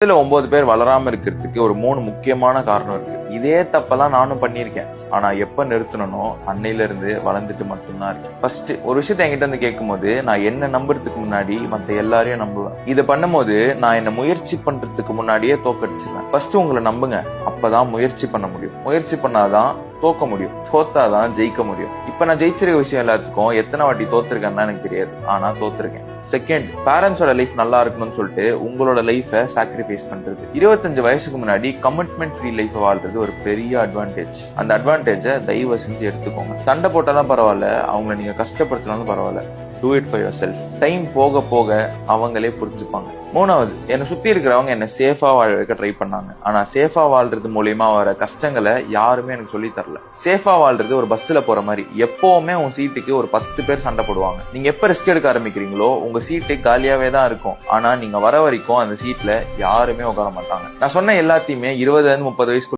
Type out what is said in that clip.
இதுல 9 பேர் வளராம இருக்கிறதுக்கு ஒரு 3 முக்கியமான காரணம் இருக்கு. இதே தப்பெல்லாம் நானும் பண்ணியிருக்கேன். ஆனா எப்ப நிறுத்தணும் அன்னையில இருந்து வளர்ந்துட்டு மட்டும்தான் இருக்கு. ஃபர்ஸ்ட் ஒரு விஷயத்த என்கிட்ட இருந்து கேட்கும் போது நான் என்ன நம்புறதுக்கு முன்னாடி மத்த எல்லாரையும் நம்புவேன். இதை பண்ணும்போது நான் என்ன முயற்சி பண்றதுக்கு முன்னாடியே தோக்கடிச்சிருவேன். ஃபர்ஸ்ட் உங்களை நம்புங்க, அப்பதான் முயற்சி பண்ண முடியும். முயற்சி பண்ணாதான் தோக்க முடியும், தோத்தாதான் ஜெயிக்க முடியும். இப்ப நான் ஜெயிச்சிருக்க விஷயம் எல்லாத்துக்கும் எத்தனை வாட்டி தோத்துருக்கேன்னா எனக்கு தெரியாது, ஆனா தோத்துருக்கேன். செகண்ட், பேரண்ட்ஸோட லைஃப் நல்லா இருக்கணும்னு சொல்லிட்டு உங்களோட லைஃபை சாக்ரிஃபைஸ் பண்றது. 25 வயசுக்கு முன்னாடி கமிட்மெண்ட் ஃப்ரீ லைஃப் வாழ்றது ஒரு பெரிய அட்வான்டேஜ். அந்த அட்வான்டேஜை தயவு செஞ்சு எடுத்துக்கோங்க. சண்டை போட்டாலும் பரவாயில்ல, அவங்கள நீங்க கஷ்டப்படுத்தினாலும் பரவாயில்ல. Do it for your self. Time போக போக அவங்களே புரிஞ்சுப்பாங்க. மூணாவது, என்னை சுத்தி இருக்கிறவங்க என்ன சேஃபா வாழ வைக்க ட்ரை பண்ணாங்க. ஆனா சேஃபா வாழ்றது மூலியமா வர கஷ்டங்களை யாருமே எனக்கு சொல்லி தரல. சேஃபா வாழ்றது ஒரு பஸ்ல போற மாதிரி. எப்பவுமே உங்க சீட்டுக்கு ஒரு 10 பேர் சண்டை போடுவாங்க. நீங்க எப்ப ரிஸ்க் எடுக்க ஆரம்பிக்கிறீங்களோ உங்க சீட்டு காலியாவே தான் இருக்கும். ஆனா நீங்க வர வரைக்கும் அந்த சீட்ல யாருமே உட்கார மாட்டாங்க. நான் சொன்ன எல்லாத்தையுமே 20 30 வயசுக்கு